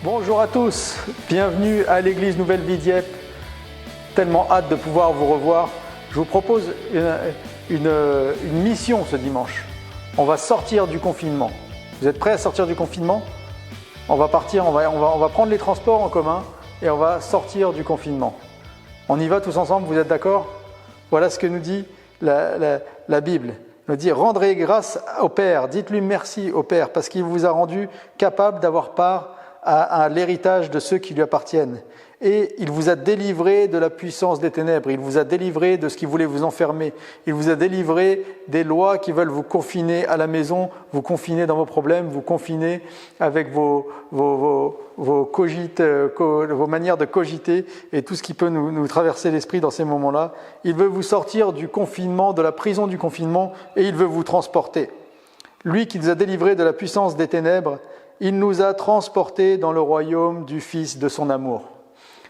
Bonjour à tous, bienvenue à l'église Nouvelle Vie Dieppe. Tellement hâte de pouvoir vous revoir. Je vous propose une mission ce dimanche. On va sortir du confinement. Vous êtes prêts à sortir du confinement? On va partir, on va prendre les transports en commun et on va sortir du confinement. On y va tous ensemble, vous êtes d'accord? Voilà ce que nous dit la Bible. Elle nous dit « Rendrez grâce au Père, dites-lui merci au Père, parce qu'il vous a rendu capable d'avoir part à l'héritage de ceux qui lui appartiennent. Et il vous a délivré de la puissance des ténèbres, il vous a délivré de ce qui voulait vous enfermer, il vous a délivré des lois qui veulent vous confiner à la maison, vous confiner dans vos problèmes, vous confiner avec vos manières de cogiter et tout ce qui peut nous traverser l'esprit dans ces moments-là. Il veut vous sortir du confinement, de la prison du confinement, et il veut vous transporter. Lui qui nous a délivré de la puissance des ténèbres, il nous a transportés dans le royaume du Fils de son amour.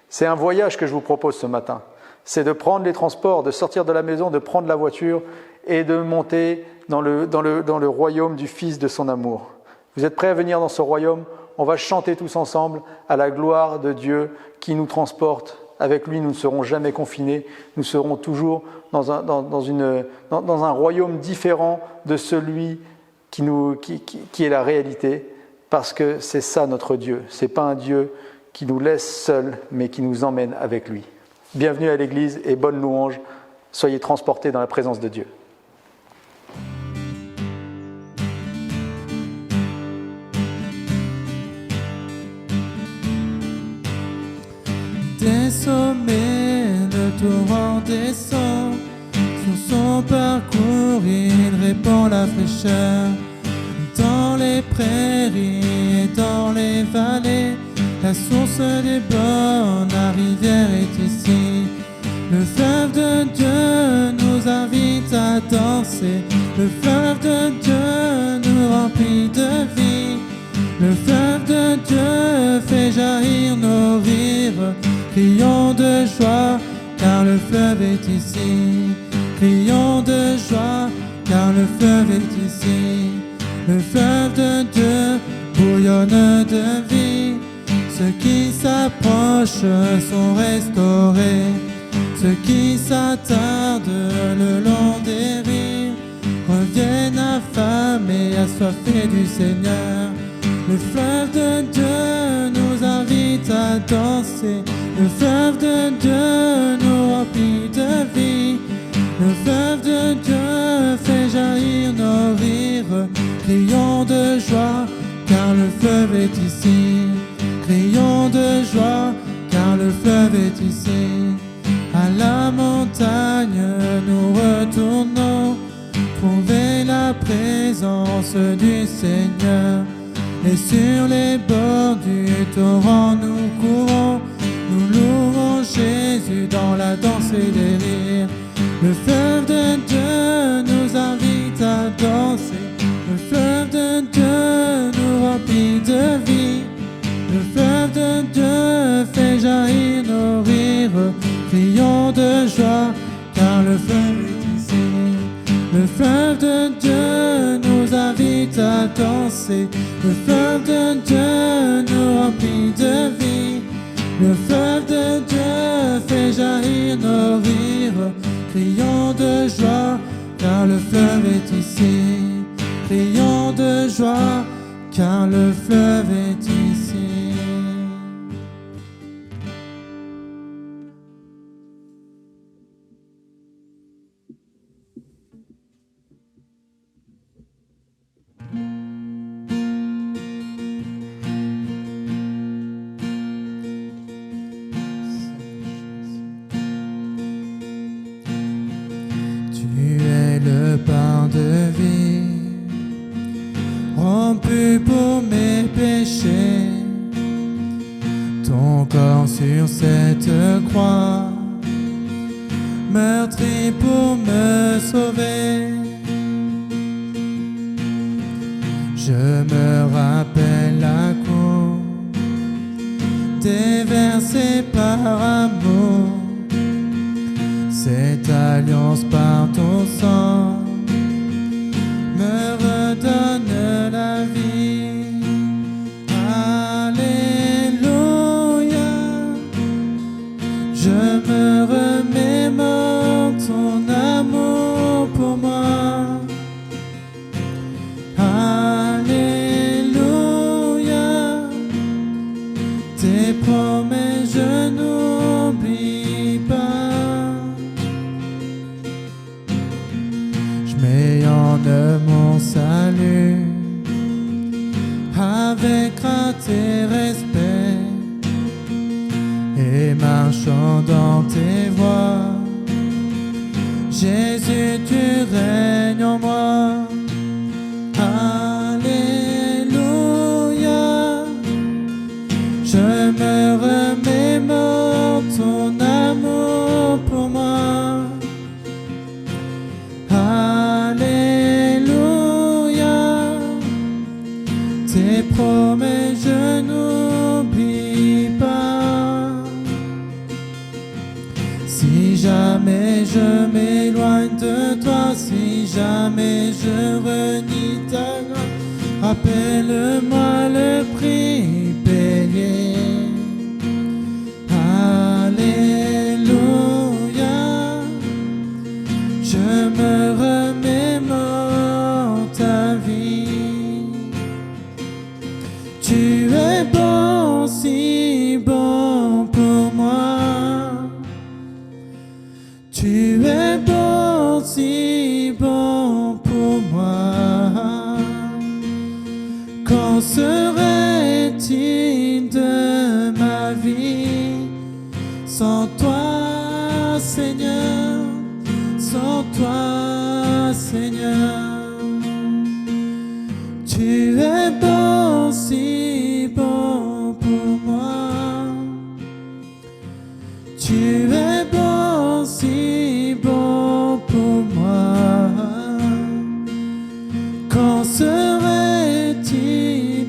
C'est un voyage que je vous propose ce matin. C'est de prendre les transports, de sortir de la maison, de prendre la voiture et de monter dans le royaume du Fils de son amour. Vous êtes prêts à venir dans ce royaume? On va chanter tous ensemble à la gloire de Dieu qui nous transporte. Avec lui, nous ne serons jamais confinés. Nous serons toujours dans un royaume différent de celui qui est la réalité. Parce que c'est ça notre Dieu. Ce n'est pas un Dieu qui nous laisse seuls, mais qui nous emmène avec lui. Bienvenue à l'église et bonne louange. Soyez transportés dans la présence de Dieu. Des sommets, le torrent descend. Sur son parcours, il répand la fraîcheur. Dans les prairies et dans les vallées, la source déborde, la rivière est ici. Le fleuve de Dieu nous invite à danser. Le fleuve de Dieu nous remplit de vie. Le fleuve de Dieu fait jaillir nos rires. Crions de joie, car le fleuve est ici. Crions de joie, car le fleuve est ici. Le fleuve de Dieu bouillonne de vie. Ceux qui s'approchent sont restaurés. Ceux qui s'attardent le long des rives reviennent affamés, assoiffés du Seigneur. Le fleuve de Dieu nous invite à danser. Le fleuve de Dieu nous remplit de vie. Le fleuve de Dieu fait jaillir nos rires. Crions de joie, car le fleuve est ici. Crions de joie, car le fleuve est ici. À la montagne, nous retournons, trouver la présence du Seigneur. Et sur les bords du torrent, nous courons, nous louons Jésus dans la danse et les rires. Le fleuve de Dieu nous invite à danser. Le fleuve de Dieu nous remplit de vie. Le fleuve de Dieu fait jaillir nos rires. Crions de joie, car le fleuve est ici. Le fleuve de Dieu nous invite à danser. Le fleuve de Dieu nous remplit de vie. Le fleuve de Dieu fait jaillir nos rires. Crions de joie, car le fleuve est ici. Crions de joie, car le fleuve est ici. Tu es le pain de vie, rompu pour mes péchés. Ton corps sur cette croix, meurtri pour me sauver. Je me rappelle la cour déversée par amour. Cette alliance par ton sang me redonne la vie. Alléluia. Jésus, tu règnes en moi. Alléluia. Je me remémore ton amour pour moi. Alléluia. Tes promesses je n'oublie pas. Si jamais je m'éloigne de toi, si jamais je renie ta grâce, rappelle-moi le prix payé. Alléluia. Je me remémore ta vie. Tu es bon, si bon pour moi. Tu es bon, si bon pour moi. Qu'en serait-il de ma vie sans toi, Seigneur, sans toi, Seigneur? Tu es bon, si bon pour moi. Tu es bon, si bon pour moi. Qu'en serait-il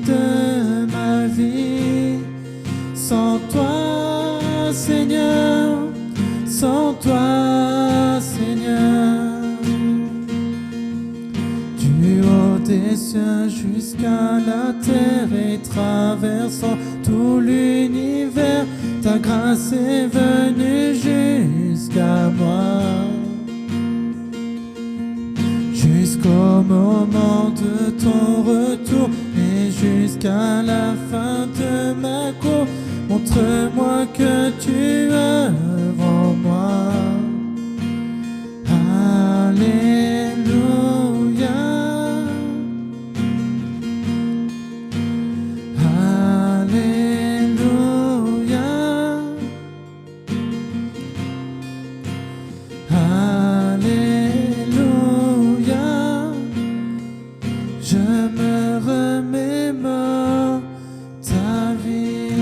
de ma vie sans toi, Seigneur, sans toi, Seigneur? Du haut des cieux jusqu'à la terre et traversant tout l'univers, ta grâce est venue jusqu'à moi. Jusqu'au moment de ton retour et jusqu'à la fin de ma cour, montre-moi que tu œuvres en moi. Alléluia. Alléluia. Alléluia. Je me remémore ta vie.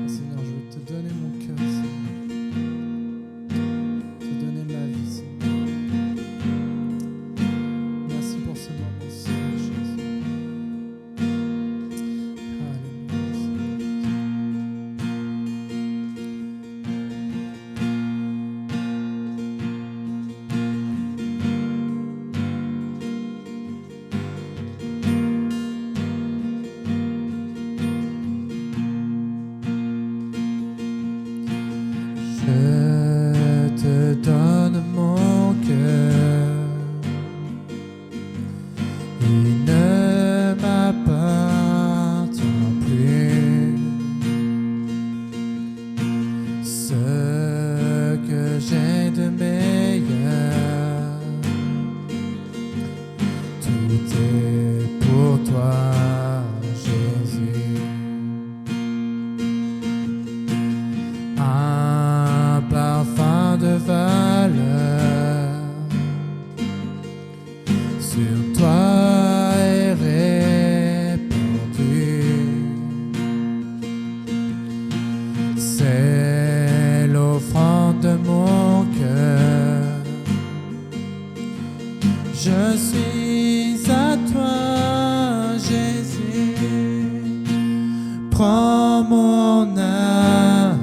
Seigneur, je veux te donner mon cœur, Seigneur. Te donner ma vie, Seigneur. Merci pour ce moment, Seigneur Jésus. Je te donne mon cœur, il ne m'appartient plus. Ce que j'ai de meilleur, tout est pour toi, Jésus. Un parfum de valeur sur toi est répandu. C'est l'offrande de mon cœur. Je suis à toi, Jésus. Prends mon âme,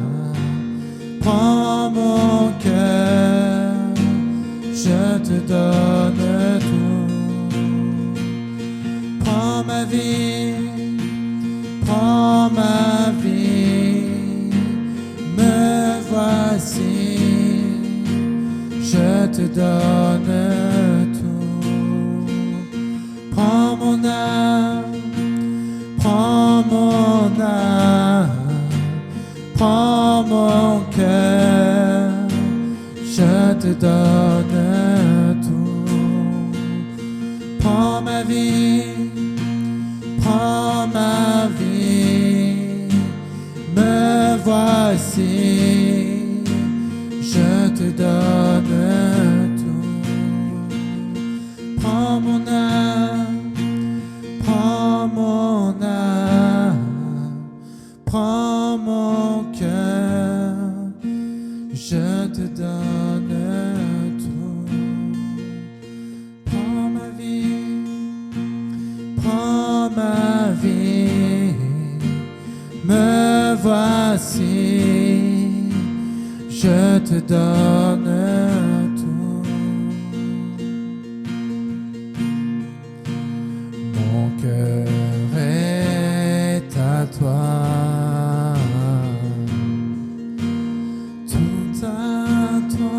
prends mon cœur, je te donne tout. Prends ma vie, me voici, je te donne tout. Prends mon âme, prends mon âme, prends mon cœur, je te donne tout. Prends ma vie, voici, je te donne tout. Prends mon âme, prends mon âme, prends mon cœur, je te donne tout. Prends ma vie, prends ma vie, me voici, je te donne tout. Mon cœur est à toi, tout à toi.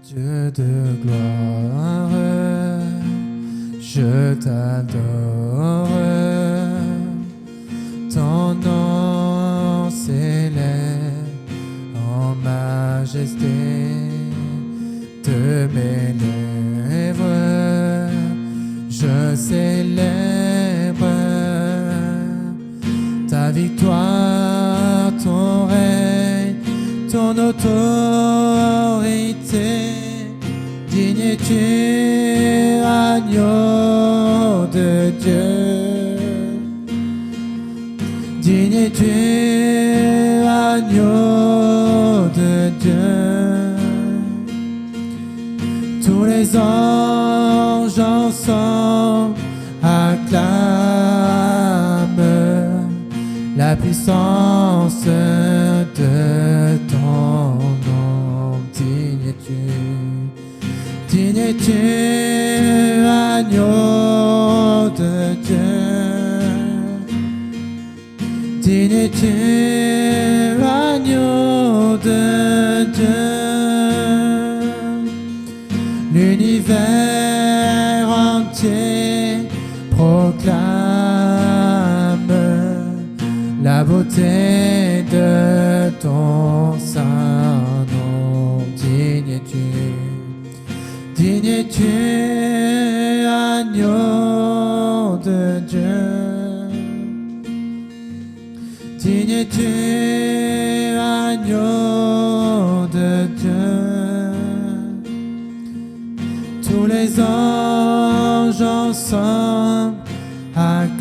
Dieu de gloire, je t'adore. Ton nom s'élève en majesté de mes lèvres. Je célèbre ta victoire, ton règne, ton autorité. Digne es-tu, agneau de Dieu. Digne es-tu, agneau de Dieu. Tous les anges ensemble acclament la puissance de ton nom. Digne es-tu, digne es-tu, agneau de Dieu. Digne es-tu, agneau de Dieu. L'univers entier proclame la beauté de ton saint nom. Digne es-tu, digne es-tu, agneau de Dieu. Digne es-tu, agneau de Dieu. Tous les anges ensemble acclament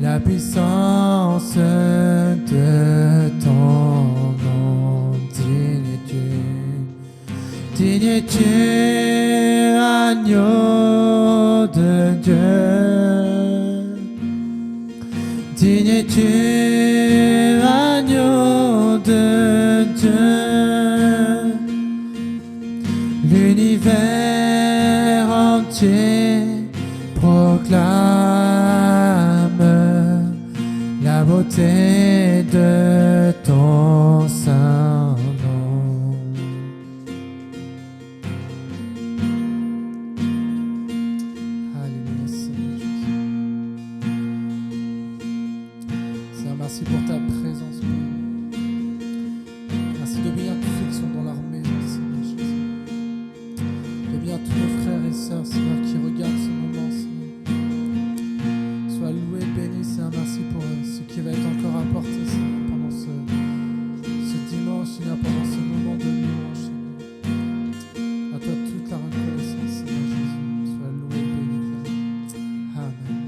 la puissance de ton nom. Digne es-tu, digne es-tu, agneau de Dieu. Digne es-tu, agneau de Dieu. L'univers entier proclame la beauté de ton saint nom. Alléluia, Seigneur Jésus. Seigneur, merci pour ta présence. Merci de bénir tous ceux qui sont dans l'armée, Seigneur Jésus. De bénir tous nos frères et sœurs, Seigneur, qui regardent ce moment, Seigneur. Sois loué, béni, Seigneur. Merci pour ce qui va être encore apporté, Seigneur, pendant ce dimanche, Seigneur, pendant ce moment de louange, Seigneur. À toi toute la reconnaissance, Seigneur Jésus. Sois loué, béni, Père. Amen.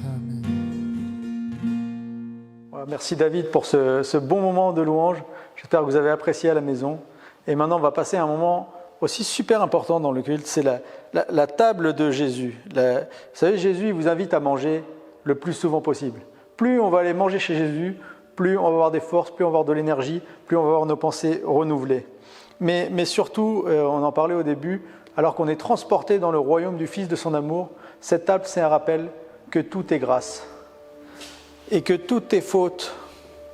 Amen. Voilà, merci David pour ce bon moment de louange. J'espère que vous avez apprécié à la maison. Et maintenant, on va passer à un moment aussi super important dans le culte, c'est la table de Jésus. Vous savez, Jésus il vous invite à manger le plus souvent possible. Plus on va aller manger chez Jésus, plus on va avoir des forces, plus on va avoir de l'énergie, plus on va avoir nos pensées renouvelées. Mais surtout, on en parlait au début, alors qu'on est transporté dans le royaume du Fils de son amour, cette table, c'est un rappel que tout est grâce. Et que toutes tes fautes,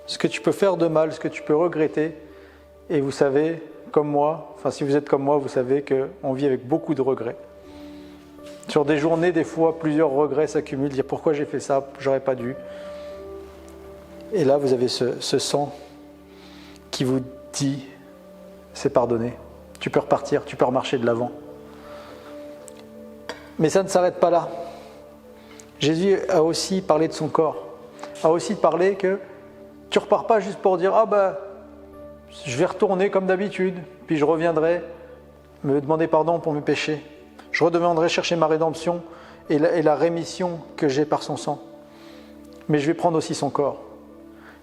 ce que tu peux faire de mal, ce que tu peux regretter, et vous savez, comme moi, enfin si vous êtes comme moi, vous savez qu'on vit avec beaucoup de regrets. Sur des journées, des fois, plusieurs regrets s'accumulent, dire pourquoi j'ai fait ça, j'aurais pas dû. Et là, vous avez ce sang qui vous dit, c'est pardonné, tu peux repartir, tu peux remarcher de l'avant. Mais ça ne s'arrête pas là. Jésus a aussi parlé de son corps, a aussi parlé que tu ne repars pas juste pour dire « Ah ben, je vais retourner comme d'habitude, puis je reviendrai me demander pardon pour mes péchés. Je redeviendrai chercher ma rédemption et la rémission que j'ai par son sang. Mais je vais prendre aussi son corps.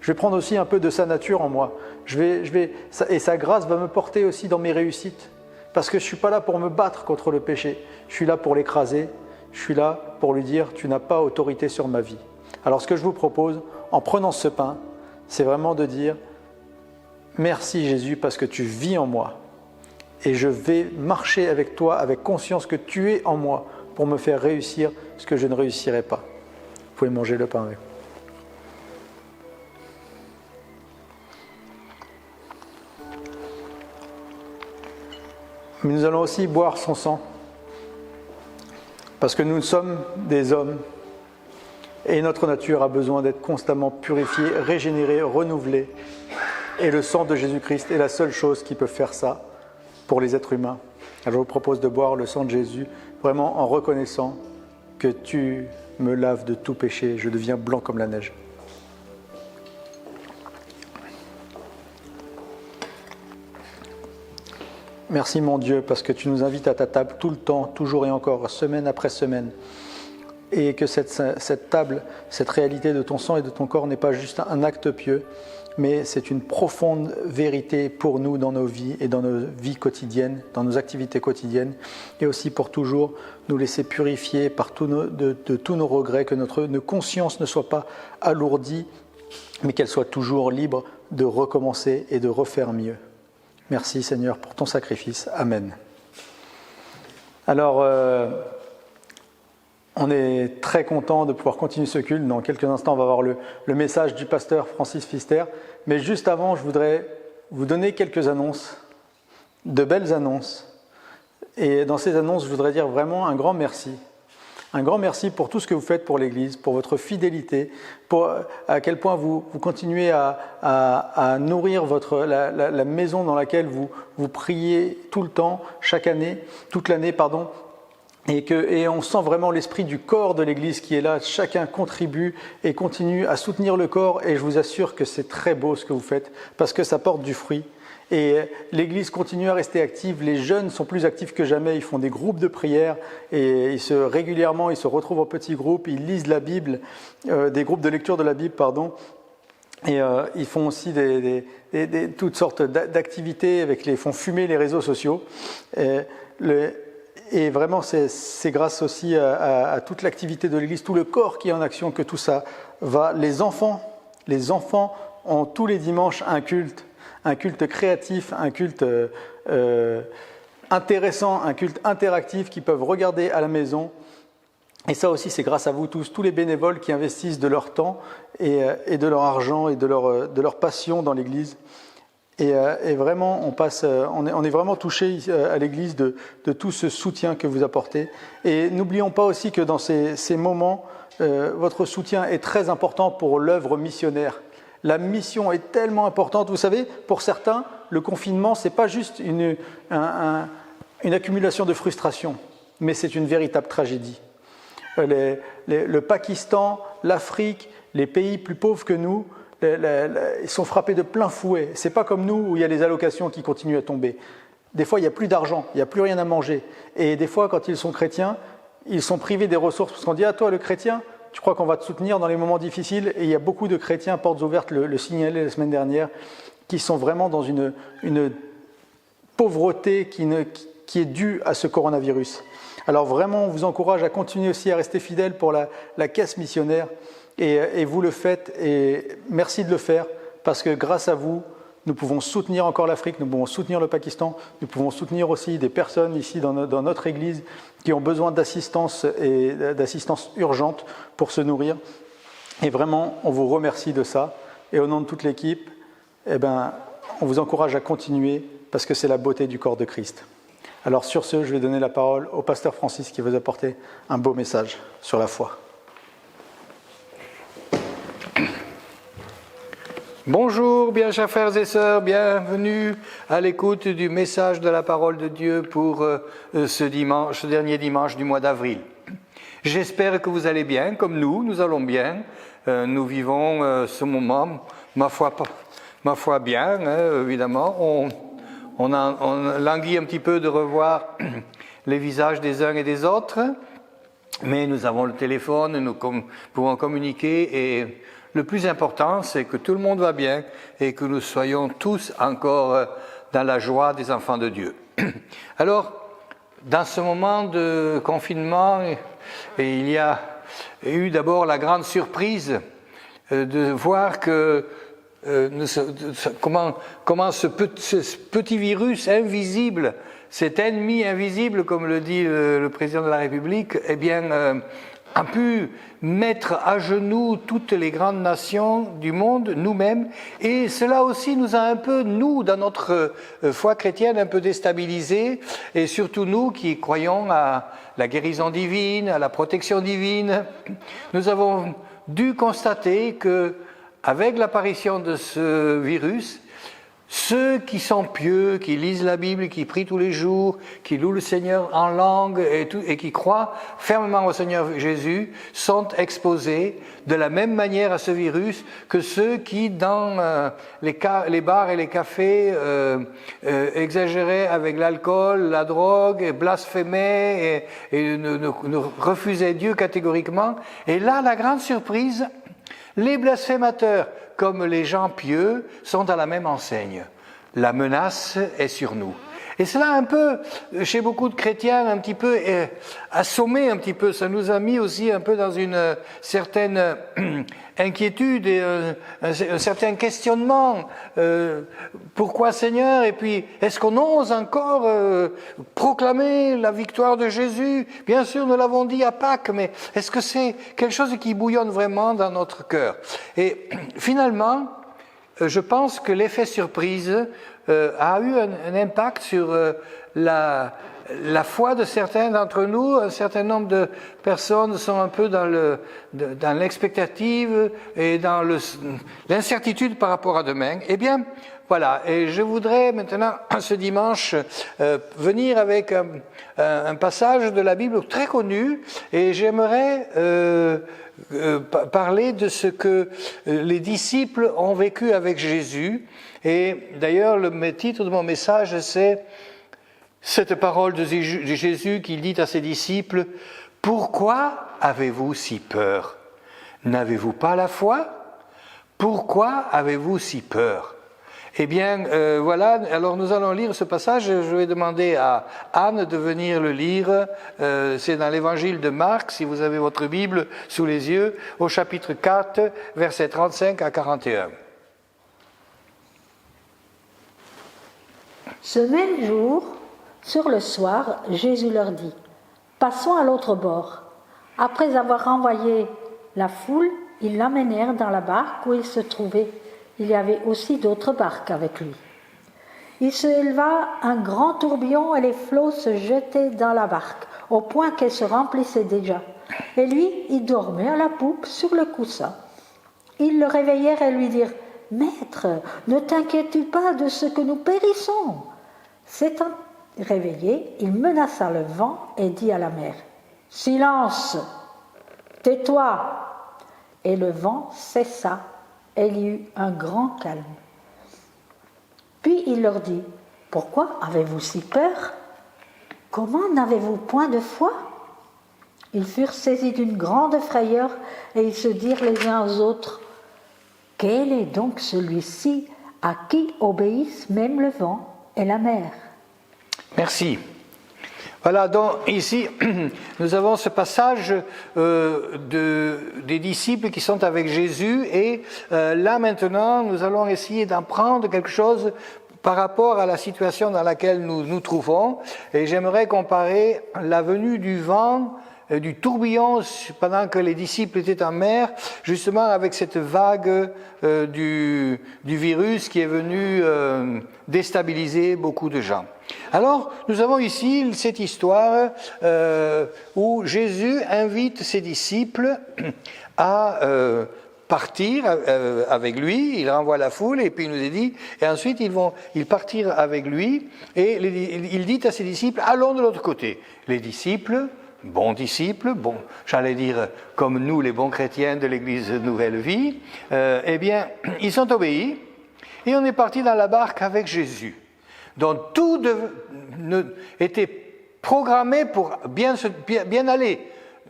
Je vais prendre aussi un peu de sa nature en moi. Et sa grâce va me porter aussi dans mes réussites. Parce que je ne suis pas là pour me battre contre le péché. Je suis là pour l'écraser. Je suis là pour lui dire « Tu n'as pas autorité sur ma vie ». Alors ce que je vous propose, en prenant ce pain, c'est vraiment de dire « Merci Jésus parce que tu vis en moi. Et je vais marcher avec toi avec conscience que tu es en moi pour me faire réussir ce que je ne réussirai pas. » Vous pouvez manger le pain avec moi. Mais nous allons aussi boire son sang, parce que nous sommes des hommes, et notre nature a besoin d'être constamment purifiée, régénérée, renouvelée. Et le sang de Jésus-Christ est la seule chose qui peut faire ça pour les êtres humains. Alors je vous propose de boire le sang de Jésus, vraiment en reconnaissant que tu me laves de tout péché, je deviens blanc comme la neige. Merci mon Dieu, parce que tu nous invites à ta table tout le temps, toujours et encore, semaine après semaine. Et que cette table, cette réalité de ton sang et de ton corps n'est pas juste un acte pieux, mais c'est une profonde vérité pour nous dans nos vies et dans nos vies quotidiennes, dans nos activités quotidiennes, et aussi pour toujours nous laisser purifier par de tous nos regrets, que notre conscience ne soit pas alourdie, mais qu'elle soit toujours libre de recommencer et de refaire mieux. Merci Seigneur pour ton sacrifice. Amen. Alors, on est très content de pouvoir continuer ce culte. Dans quelques instants, on va avoir le message du pasteur Francis Pfister. Mais juste avant, je voudrais vous donner quelques annonces, de belles annonces. Et dans ces annonces, je voudrais dire vraiment un grand merci. Un grand merci pour tout ce que vous faites pour l'Église, pour votre fidélité, pour à quel point vous continuez à nourrir la maison dans laquelle vous priez tout le temps, toute l'année. Et on sent vraiment l'esprit du corps de l'Église qui est là. Chacun contribue et continue à soutenir le corps. Et je vous assure que c'est très beau ce que vous faites parce que ça porte du fruit. Et l'Église continue à rester active. Les jeunes sont plus actifs que jamais. Ils font des groupes de prière et régulièrement ils se retrouvent en petits groupes. Ils lisent la Bible, des groupes de lecture de la Bible, Et ils font aussi toutes sortes d'activités ils font fumer les réseaux sociaux. Et vraiment, c'est grâce aussi à toute l'activité de l'Église, tout le corps qui est en action, que tout ça va. Les enfants ont tous les dimanches un culte créatif, un culte intéressant, un culte interactif qu'ils peuvent regarder à la maison. Et ça aussi, c'est grâce à vous tous les bénévoles qui investissent de leur temps et de leur argent et de leur passion dans l'Église. Et vraiment, on est vraiment touchés à l'Église de tout ce soutien que vous apportez. Et n'oublions pas aussi que dans ces moments, votre soutien est très important pour l'œuvre missionnaire. La mission est tellement importante. Vous savez, pour certains, le confinement, ce n'est pas juste une accumulation de frustration, mais c'est une véritable tragédie. Le Pakistan, l'Afrique, les pays plus pauvres que nous, ils sont frappés de plein fouet. Ce n'est pas comme nous où il y a les allocations qui continuent à tomber. Des fois, il n'y a plus d'argent, il n'y a plus rien à manger. Et des fois, quand ils sont chrétiens, ils sont privés des ressources. Parce qu'on dit, toi, le chrétien, tu crois qu'on va te soutenir dans les moments difficiles. Et il y a beaucoup de chrétiens, portes ouvertes, le signalaient la semaine dernière, qui sont vraiment dans une pauvreté qui est due à ce coronavirus. Alors vraiment, on vous encourage à continuer aussi à rester fidèle pour la caisse missionnaire. Et vous le faites, et merci de le faire. parce que grâce à vous, nous pouvons soutenir encore l'Afrique, nous pouvons soutenir le Pakistan, nous pouvons soutenir aussi des personnes ici dans notre Église qui ont besoin d'assistance et d'assistance urgente pour se nourrir. Et vraiment, on vous remercie de ça. Et au nom de toute l'équipe, on vous encourage à continuer parce que c'est la beauté du corps de Christ. Alors sur ce, je vais donner la parole au pasteur Francis qui va vous apporter un beau message sur la foi. Bonjour, bien chers frères et sœurs, bienvenue à l'écoute du message de la parole de Dieu pour ce dernier dimanche du mois d'avril. J'espère que vous allez bien, comme nous allons bien. Nous vivons ce moment, ma foi bien, évidemment. On languit un petit peu de revoir les visages des uns et des autres, mais nous avons le téléphone, nous pouvons communiquer et le plus important, c'est que tout le monde va bien et que nous soyons tous encore dans la joie des enfants de Dieu. Alors, dans ce moment de confinement, il y a eu d'abord la grande surprise de voir que comment ce petit virus invisible, cet ennemi invisible, comme le dit le président de la République, a pu mettre à genoux toutes les grandes nations du monde, nous-mêmes, et cela aussi nous a un peu, nous, dans notre foi chrétienne, un peu déstabilisés, et surtout nous qui croyons à la guérison divine, à la protection divine. Nous avons dû constater que, avec l'apparition de ce virus, ceux qui sont pieux, qui lisent la Bible, qui prient tous les jours, qui louent le Seigneur en langue et qui croient fermement au Seigneur Jésus, sont exposés de la même manière à ce virus que ceux qui, dans les bars et les cafés, exagéraient avec l'alcool, la drogue, et blasphémaient et ne refusaient Dieu catégoriquement. Et là, la grande surprise, les blasphémateurs comme les gens pieux sont à la même enseigne. La menace est sur nous. Et cela un peu, chez beaucoup de chrétiens, un petit peu assommé un petit peu. Ça nous a mis aussi un peu dans une certaine inquiétude et un certain questionnement. Pourquoi Seigneur? Et puis, est-ce qu'on ose encore proclamer la victoire de Jésus? Bien sûr, nous l'avons dit à Pâques, mais est-ce que c'est quelque chose qui bouillonne vraiment dans notre cœur? Et finalement, je pense que l'effet surprise a eu un impact sur la foi de certains d'entre nous. Un certain nombre de personnes sont un peu dans l'expectative et dans l'incertitude par rapport à demain. Eh bien, voilà. Et je voudrais maintenant, ce dimanche, venir avec un passage de la Bible très connu, et j'aimerais parler de ce que les disciples ont vécu avec Jésus. Et d'ailleurs, le titre de mon message, c'est cette parole de Jésus qui dit à ses disciples: « Pourquoi avez-vous si peur? N'avez-vous pas la foi? Pourquoi avez-vous si peur ?» Eh bien, voilà, alors nous allons lire ce passage. Je vais demander à Anne de venir le lire. C'est dans l'évangile de Marc, si vous avez votre Bible sous les yeux, au chapitre 4, versets 35 à 41. Ce même jour, sur le soir, Jésus leur dit: « Passons à l'autre bord. » Après avoir renvoyé la foule, ils l'amenèrent dans la barque où il se trouvait. Il y avait aussi d'autres barques avec lui. Il se éleva un grand tourbillon et les flots se jetaient dans la barque, au point qu'elle se remplissait déjà. Et lui, il dormait à la poupe sur le coussin. Ils le réveillèrent et lui dirent: « Maître, ne t'inquiètes-tu pas de ce que nous périssons ?» S'étant réveillé, il menaça le vent et dit à la mer: « Silence, tais-toi !» Et le vent cessa, et il y eut un grand calme. Puis il leur dit: « Pourquoi avez-vous si peur? Comment n'avez-vous point de foi ?» Ils furent saisis d'une grande frayeur, et ils se dirent les uns aux autres: « Quel est donc celui-ci à qui obéissent même le vent et la mer ?» Merci. Voilà, donc ici, nous avons ce passage des disciples qui sont avec Jésus et là maintenant, nous allons essayer d'apprendre quelque chose par rapport à la situation dans laquelle nous nous trouvons et j'aimerais comparer la venue du vent, du tourbillon pendant que les disciples étaient en mer, justement avec cette vague du virus qui est venu déstabiliser beaucoup de gens. Alors, nous avons ici cette histoire où Jésus invite ses disciples à partir avec lui, il renvoie la foule et puis il nous est dit, et ensuite ils partirent avec lui et il dit à ses disciples, allons de l'autre côté. Les disciples, bons disciples, bon, j'allais dire comme nous les bons chrétiens de l'Église Nouvelle Vie, eh bien, ils sont obéis et on est parti dans la barque avec Jésus. Donc tout était programmé pour bien aller.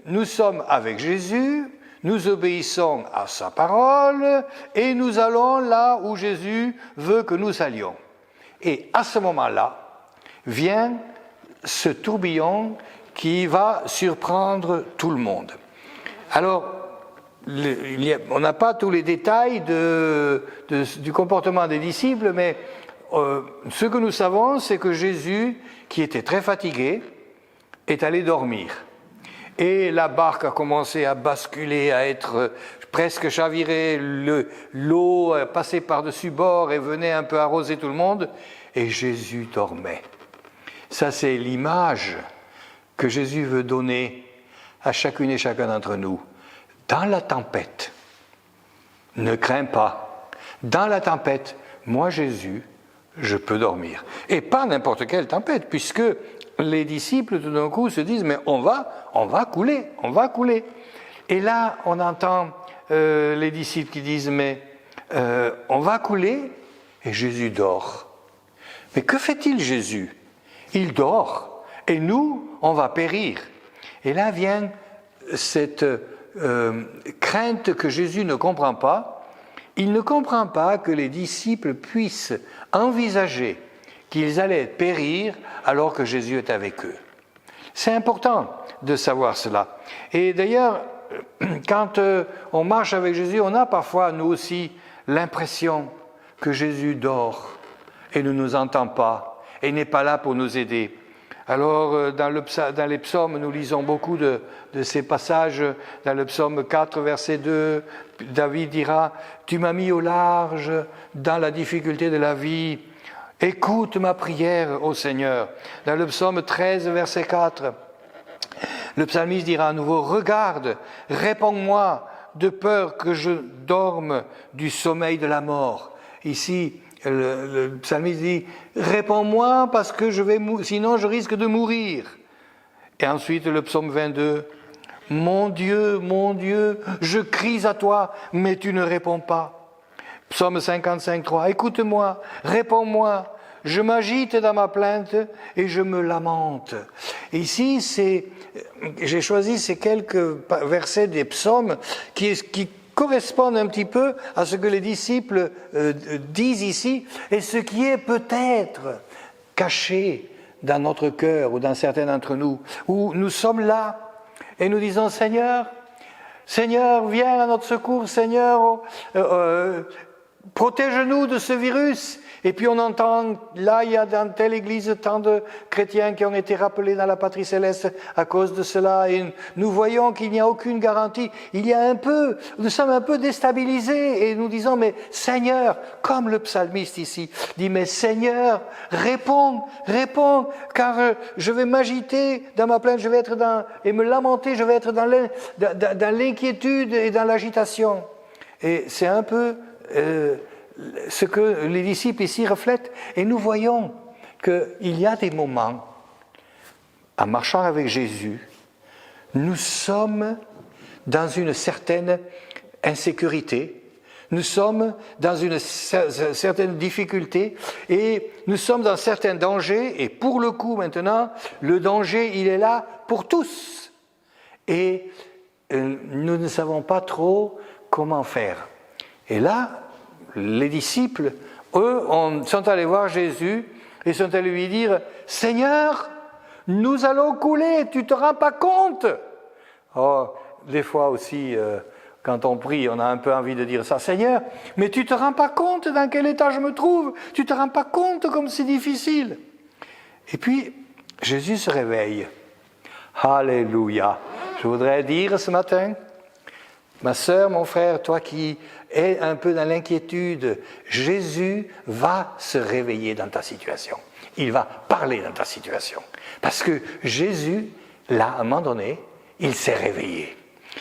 Nous sommes avec Jésus, nous obéissons à sa parole et nous allons là où Jésus veut que nous allions. Et à ce moment-là, vient ce tourbillon qui va surprendre tout le monde. Alors, on n'a pas tous les détails du comportement des disciples, mais ce que nous savons, c'est que Jésus, qui était très fatigué, est allé dormir. Et la barque a commencé à basculer, à être presque chavirée, l'eau passait par-dessus bord et venait un peu arroser tout le monde, et Jésus dormait. Ça, c'est l'image que Jésus veut donner à chacune et chacun d'entre nous. Dans la tempête, ne crains pas. Dans la tempête, moi, Jésus, je peux dormir. Et pas n'importe quelle tempête, puisque les disciples, tout d'un coup, se disent, mais on va couler. Et là, on entend les disciples qui disent, mais on va couler, et Jésus dort. Mais que fait-il, Jésus? Il dort, et nous, on va périr. Et là vient cette crainte que Jésus ne comprend pas. Il ne comprend pas que les disciples puissent envisager qu'ils allaient périr alors que Jésus est avec eux. C'est important de savoir cela. Et d'ailleurs, quand on marche avec Jésus, on a parfois, nous aussi, l'impression que Jésus dort et ne nous entend pas et n'est pas là pour nous aider. Alors, dans les psaumes, nous lisons beaucoup de ces passages. Dans le psaume 4, verset 2, David dira « Tu m'as mis au large dans la difficulté de la vie. Écoute ma prière, ô Seigneur. » Dans le psaume 13, verset 4, le psalmiste dira à nouveau « Regarde, réponds-moi de peur que je dorme du sommeil de la mort. » Ici, le psalmiste dit « Réponds-moi parce que sinon je risque de mourir. » Et ensuite le psaume 22 « Mon Dieu, je crie à toi, mais tu ne réponds pas. » Psaume 55, 3 « Écoute-moi, réponds-moi, je m'agite dans ma plainte et je me lamente. » Ici, j'ai choisi ces quelques versets des psaumes qui correspondent un petit peu à ce que les disciples disent ici et ce qui est peut-être caché dans notre cœur ou dans certains d'entre nous, où nous sommes là et nous disons « Seigneur, viens à notre secours, Seigneur, protège-nous de ce virus. » Et puis on entend, là il y a dans telle église tant de chrétiens qui ont été rappelés dans la patrie céleste à cause de cela, et nous voyons qu'il n'y a aucune garantie. Nous sommes un peu déstabilisés et nous disons, mais Seigneur, comme le psalmiste ici, dit, mais Seigneur, réponds, car je vais m'agiter dans ma plainte, et me lamenter, je vais être dans l'inquiétude et dans l'agitation. Et c'est un peu ce que les disciples ici reflètent. Et nous voyons qu'il y a des moments, en marchant avec Jésus, nous sommes dans une certaine insécurité, nous sommes dans une certaine difficulté et nous sommes dans certains dangers. Et pour le coup, maintenant, le danger, il est là pour tous. Et nous ne savons pas trop comment faire. Et là, les disciples, eux, sont allés voir Jésus et sont allés lui dire « Seigneur, nous allons couler, tu ne te rends pas compte. Oh, des fois aussi, quand on prie, on a un peu envie de dire ça, Seigneur, mais tu ne te rends pas compte dans quel état je me trouve, tu ne te rends pas compte comme c'est difficile. Et puis, Jésus se réveille. Alléluia. Je voudrais dire ce matin, ma sœur, mon frère, toi qui es un peu dans l'inquiétude, Jésus va se réveiller dans ta situation. Il va parler dans ta situation. Parce que Jésus, là, à un moment donné, il s'est réveillé.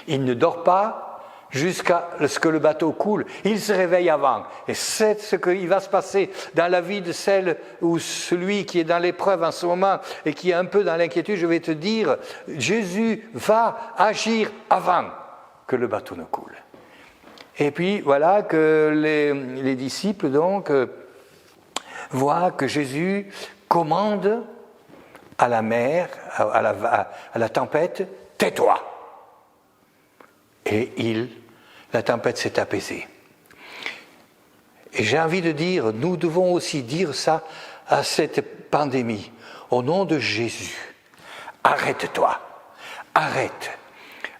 Il ne dort pas jusqu'à ce que le bateau coule. Il se réveille avant. Et c'est ce qui va se passer dans la vie de celle ou celui qui est dans l'épreuve en ce moment et qui est un peu dans l'inquiétude. Je vais te dire, Jésus va agir avant que le bateau ne coule. Et puis voilà que les disciples donc voient que Jésus commande à la mer, à la tempête, tais-toi. Et la tempête s'est apaisée. Et j'ai envie de dire, nous devons aussi dire ça à cette pandémie. Au nom de Jésus, arrête-toi, arrête.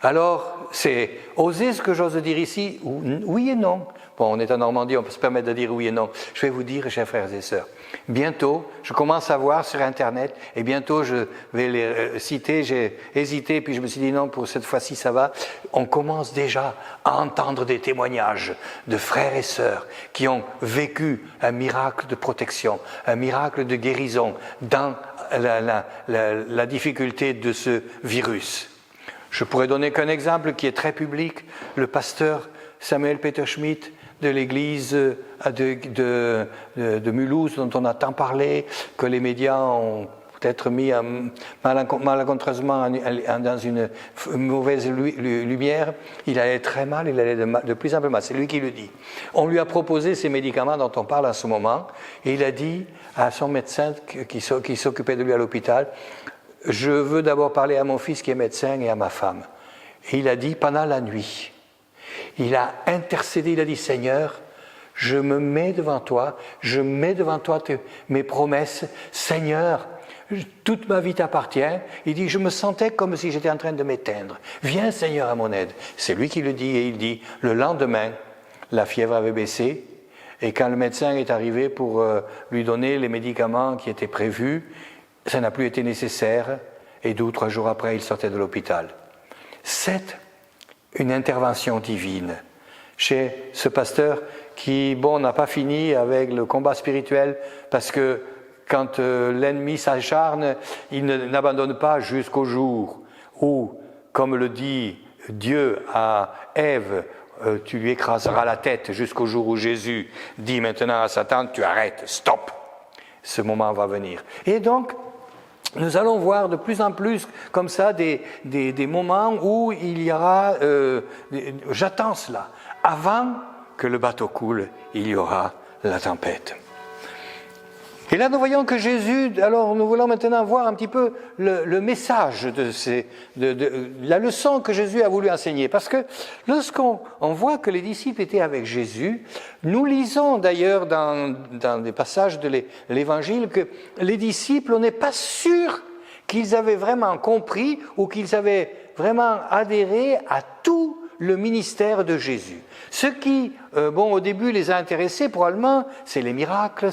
Alors, c'est oser ce que j'ose dire ici, oui et non. Bon, on est en Normandie, on peut se permettre de dire oui et non. Je vais vous dire, chers frères et sœurs, bientôt, je commence à voir sur Internet, et bientôt je vais les citer, j'ai hésité, puis je me suis dit non, pour cette fois-ci ça va. On commence déjà à entendre des témoignages de frères et sœurs qui ont vécu un miracle de protection, un miracle de guérison dans la difficulté de ce virus. Je pourrais donner qu'un exemple qui est très public, le pasteur Samuel Peter Schmidt de l'église de Mulhouse, dont on a tant parlé, que les médias ont peut-être mis malencontreusement dans une mauvaise lumière. Il allait très mal, il allait de plus en plus mal. C'est lui qui le dit. On lui a proposé ces médicaments dont on parle en ce moment, et il a dit à son médecin qui s'occupait de lui à l'hôpital, « Je veux d'abord parler à mon fils qui est médecin et à ma femme. » Et il a dit, pendant la nuit, il a intercédé, il a dit, « Seigneur, je me mets devant toi, je mets devant toi mes promesses. Seigneur, toute ma vie t'appartient. » Il dit, « Je me sentais comme si j'étais en train de m'éteindre. Viens, Seigneur, à mon aide. » C'est lui qui le dit, et il dit, le lendemain, la fièvre avait baissé, et quand le médecin est arrivé pour lui donner les médicaments qui étaient prévus, ça n'a plus été nécessaire, et 2 ou 3 jours après, il sortait de l'hôpital. C'est une intervention divine chez ce pasteur qui, n'a pas fini avec le combat spirituel, parce que quand l'ennemi s'acharne, il n'abandonne pas jusqu'au jour où, comme le dit Dieu à Ève, tu lui écraseras la tête jusqu'au jour où Jésus dit maintenant à Satan, tu arrêtes, stop. Ce moment va venir. Et donc, nous allons voir de plus en plus comme ça des moments où il y aura, j'attends cela, avant que le bateau coule, il y aura la tempête. Et là, nous voyons que Jésus, alors nous voulons maintenant voir un petit peu le message de la leçon que Jésus a voulu enseigner. Parce que lorsqu'on voit que les disciples étaient avec Jésus, nous lisons d'ailleurs dans des passages de l'Évangile que les disciples, on n'est pas sûr qu'ils avaient vraiment compris ou qu'ils avaient vraiment adhéré à tout le ministère de Jésus. Ce qui, au début les a intéressés probablement, c'est les miracles,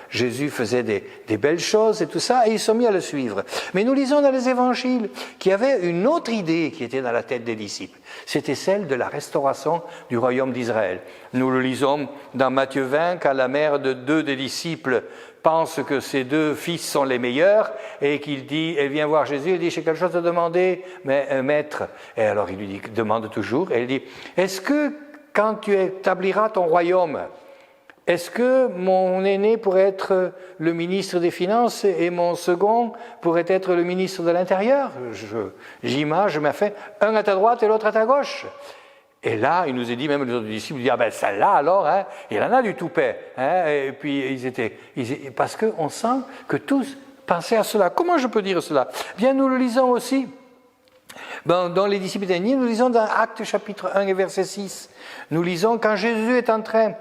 Jésus faisait des belles choses et tout ça, et ils sont mis à le suivre. Mais nous lisons dans les évangiles qu'il y avait une autre idée qui était dans la tête des disciples. C'était celle de la restauration du royaume d'Israël. Nous le lisons dans Matthieu 20, quand la mère de 2 des disciples pense que ses 2 fils sont les meilleurs et elle vient voir Jésus, elle dit, j'ai quelque chose à demander, mais maître. Et alors il lui dit, demande toujours, et elle dit, est-ce que quand tu établiras ton royaume, est-ce que mon aîné pourrait être le ministre des Finances et mon second pourrait être le ministre de l'Intérieur? J'imagine, mais fait, un à ta droite et l'autre à ta gauche. Et là, il nous est dit, même les autres disciples, celle-là alors, il en a du toupet. Et puis parce qu'on sent que tous pensaient à cela. Comment je peux dire cela? Bien, nous le lisons aussi dans les disciples derniers, nous lisons dans Actes chapitre 1 et verset 6. Nous lisons, quand Jésus est en train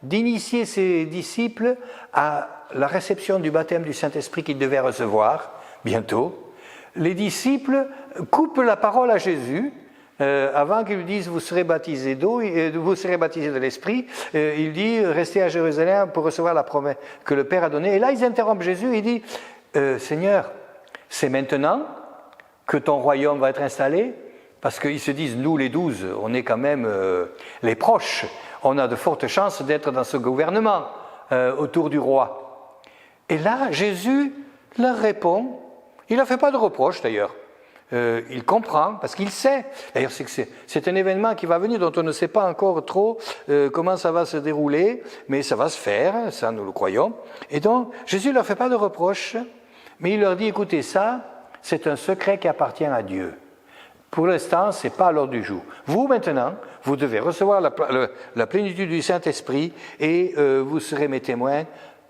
d'initier ses disciples à la réception du baptême du Saint-Esprit qu'ils devaient recevoir bientôt. Les disciples coupent la parole à Jésus. Avant qu'il lui dise vous serez baptisés d'eau, vous serez baptisés de l'Esprit, il dit restez à Jérusalem pour recevoir la promesse que le Père a donnée. Et là ils interrompent Jésus et il dit Seigneur, c'est maintenant que ton royaume va être installé, parce qu'ils se disent nous les 12, on est quand même les proches, on a de fortes chances d'être dans ce gouvernement autour du roi. Et là Jésus leur répond, il ne fait pas de reproche d'ailleurs. Il comprend, parce qu'il sait. D'ailleurs, c'est un événement qui va venir, dont on ne sait pas encore trop comment ça va se dérouler, mais ça va se faire, ça nous le croyons. Et donc, Jésus ne leur fait pas de reproches, mais il leur dit, écoutez, ça, c'est un secret qui appartient à Dieu. Pour l'instant, ce n'est pas à l'ordre du jour. Vous, maintenant, vous devez recevoir la plénitude du Saint-Esprit et vous serez mes témoins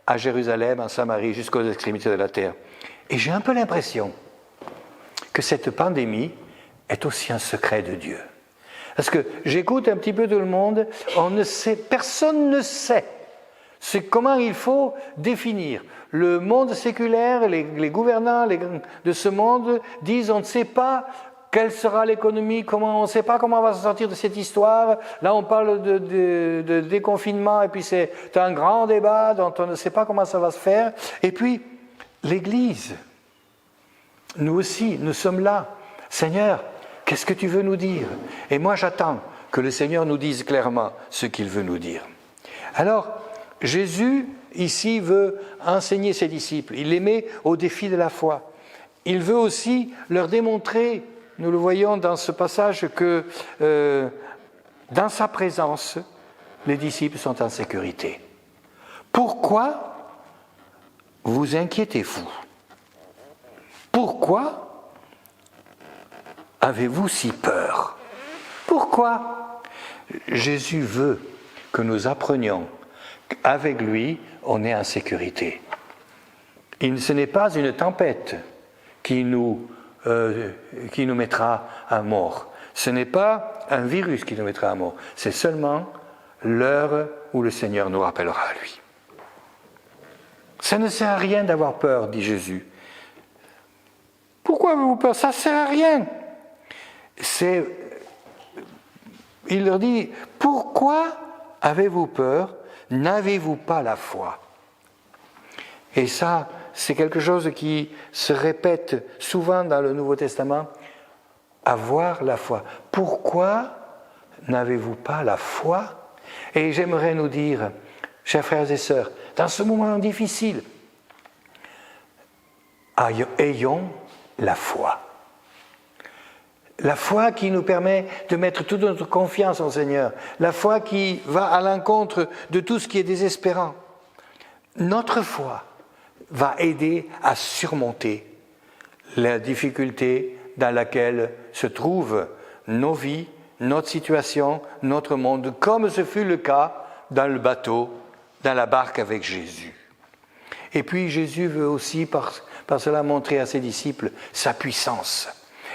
à Jérusalem, en Samarie, jusqu'aux extrémités de la terre. Et j'ai un peu l'impression que cette pandémie est aussi un secret de Dieu. Parce que j'écoute un petit peu tout le monde, personne ne sait comment il faut définir. Le monde séculaire, les gouvernants de ce monde disent on ne sait pas quelle sera l'économie, on ne sait pas comment on va se sortir de cette histoire. Là on parle de déconfinement et puis c'est un grand débat dont on ne sait pas comment ça va se faire. Et puis l'Église, nous aussi, nous sommes là. Seigneur, qu'est-ce que tu veux nous dire? Et moi, j'attends que le Seigneur nous dise clairement ce qu'il veut nous dire. Alors, Jésus, ici, veut enseigner ses disciples. Il les met au défi de la foi. Il veut aussi leur démontrer, nous le voyons dans ce passage, que dans sa présence, les disciples sont en sécurité. Pourquoi vous inquiétez-vous? Pourquoi avez-vous si peur? Pourquoi? Jésus veut que nous apprenions qu'avec lui, on est en sécurité. Ce n'est pas une tempête qui nous mettra à mort. Ce n'est pas un virus qui nous mettra à mort. C'est seulement l'heure où le Seigneur nous rappellera à lui. Ça ne sert à rien d'avoir peur, dit Jésus. Pourquoi avez-vous peur? Ça ne sert à rien. Il leur dit, pourquoi avez-vous peur? N'avez-vous pas la foi? Et ça, c'est quelque chose qui se répète souvent dans le Nouveau Testament. Avoir la foi. Pourquoi n'avez-vous pas la foi? Et j'aimerais nous dire, chers frères et sœurs, dans ce moment difficile, ayons la foi. La foi qui nous permet de mettre toute notre confiance en Seigneur. La foi qui va à l'encontre de tout ce qui est désespérant. Notre foi va aider à surmonter la difficulté dans laquelle se trouvent nos vies, notre situation, notre monde, comme ce fut le cas dans le bateau, dans la barque avec Jésus. Et puis Jésus veut aussi par cela montrer à ses disciples sa puissance.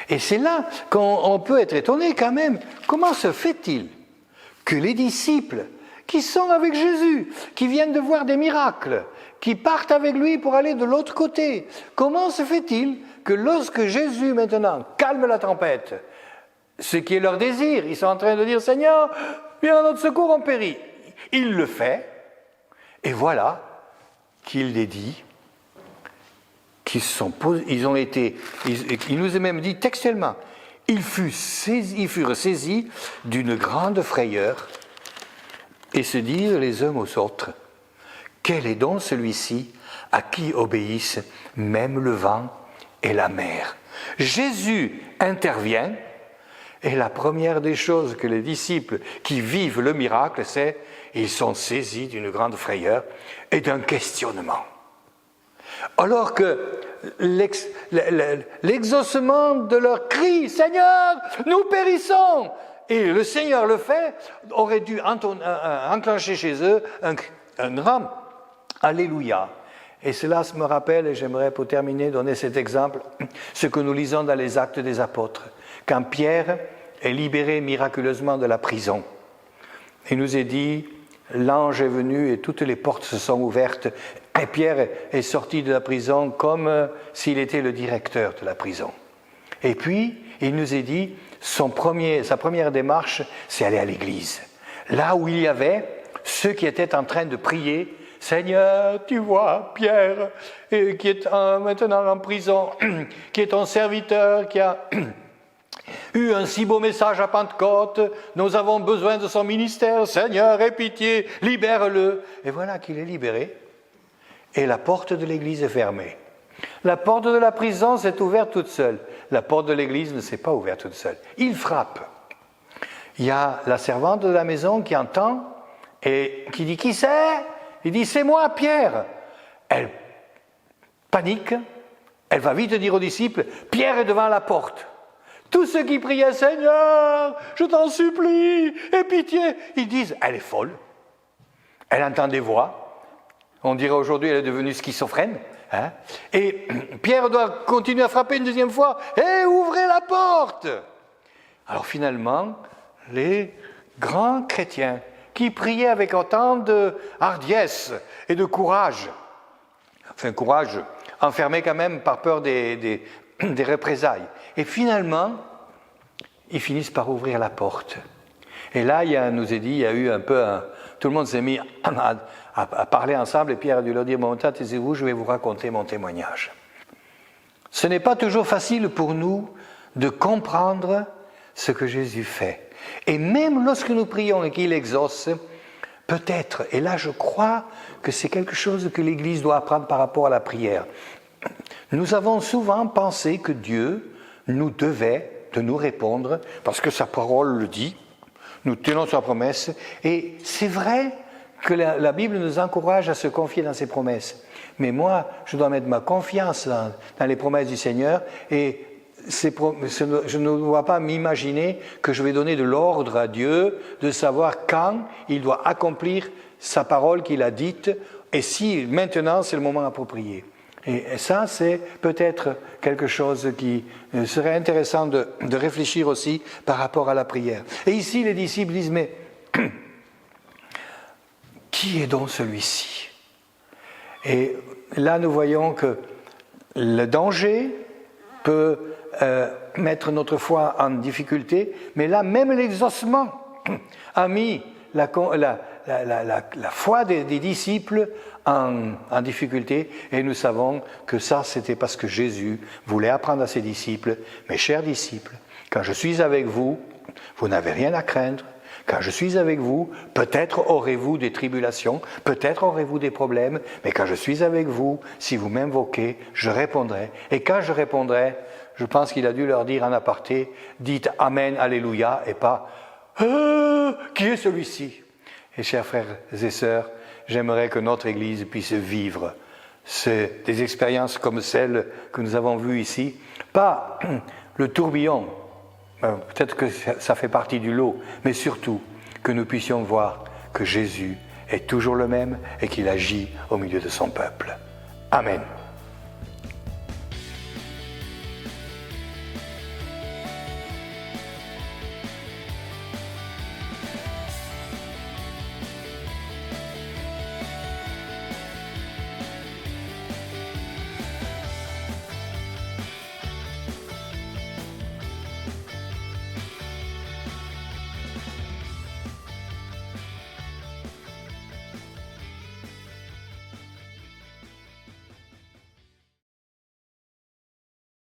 Et c'est là qu'on peut être étonné quand même. Comment se fait-il que les disciples qui sont avec Jésus, qui viennent de voir des miracles, qui partent avec lui pour aller de l'autre côté, comment se fait-il que lorsque Jésus maintenant calme la tempête, ce qui est leur désir, ils sont en train de dire « Seigneur, viens à notre secours, on périt ». Il le fait, et voilà qu'il les dit, il nous est même dit textuellement, ils furent saisis d'une grande frayeur et se dirent les uns aux autres, quel est donc celui-ci à qui obéissent même le vent et la mer? Jésus intervient et la première des choses que les disciples qui vivent le miracle, c'est ils sont saisis d'une grande frayeur et d'un questionnement. Alors que l'exaucement de leur cri, « Seigneur, nous périssons !» et le Seigneur le fait, aurait dû enclencher chez eux un grand « Alléluia !» Et cela me rappelle, et j'aimerais pour terminer donner cet exemple, ce que nous lisons dans les Actes des Apôtres, quand Pierre est libéré miraculeusement de la prison. Il nous est dit, l'ange est venu et toutes les portes se sont ouvertes et Pierre est sorti de la prison comme s'il était le directeur de la prison. Et puis, il nous est dit, sa première démarche, c'est aller à l'église. Là où il y avait ceux qui étaient en train de prier, « Seigneur, tu vois, Pierre, qui est maintenant en prison, qui est ton serviteur, qui a eu un si beau message à Pentecôte, nous avons besoin de son ministère, Seigneur, aie pitié, libère-le. » Et voilà qu'il est libéré, et la porte de l'église est fermée. La porte de la prison s'est ouverte toute seule. La porte de l'église ne s'est pas ouverte toute seule. Il frappe. Il y a la servante de la maison qui entend et qui dit « Qui c'est ?» Il dit « C'est moi, Pierre !» Elle panique, elle va vite dire aux disciples « Pierre est devant la porte !» Tous ceux qui priaient « Seigneur, je t'en supplie, aie pitié !» Ils disent « Elle est folle, elle entend des voix. » On dirait aujourd'hui elle est devenue schizophrène. Hein? Et Pierre doit continuer à frapper une deuxième fois. « Hé, ouvrez la porte !» Alors finalement, les grands chrétiens qui priaient avec autant de hardiesse et de courage, enfin courage enfermé quand même par peur des représailles, et finalement, ils finissent par ouvrir la porte. Et là, nous est dit, il y a eu un peu tout le monde s'est mis à parler ensemble, et Pierre a dû leur dire « Bon, taisez-vous, je vais vous raconter mon témoignage. » Ce n'est pas toujours facile pour nous de comprendre ce que Jésus fait. Et même lorsque nous prions et qu'il exauce, peut-être, et là je crois que c'est quelque chose que l'Église doit apprendre par rapport à la prière. Nous avons souvent pensé que Dieu nous devait de nous répondre, parce que sa parole le dit, nous tenons sa promesse, et c'est vrai que la Bible nous encourage à se confier dans ses promesses. Mais moi, je dois mettre ma confiance dans les promesses du Seigneur, et je ne dois pas m'imaginer que je vais donner de l'ordre à Dieu de savoir quand il doit accomplir sa parole qu'il a dite, et si maintenant c'est le moment approprié. Et ça, c'est peut-être quelque chose qui serait intéressant de réfléchir aussi par rapport à la prière. Et ici, les disciples disent, mais qui est donc celui-ci ? Et là, nous voyons que le danger peut mettre notre foi en difficulté, mais là, même l'exaucement a mis la foi des disciples en difficulté, et nous savons que ça, c'était parce que Jésus voulait apprendre à ses disciples, mes chers disciples, quand je suis avec vous, vous n'avez rien à craindre. Quand je suis avec vous, peut-être aurez-vous des tribulations, peut-être aurez-vous des problèmes, mais quand je suis avec vous, si vous m'invoquez, je répondrai. Et quand je répondrai, je pense qu'il a dû leur dire en aparté, dites Amen, Alléluia, et pas qui est celui-ci ? Et chers frères et sœurs, j'aimerais que notre Église puisse vivre des expériences comme celles que nous avons vues ici, pas le tourbillon, peut-être que ça fait partie du lot, mais surtout que nous puissions voir que Jésus est toujours le même et qu'il agit au milieu de son peuple. Amen.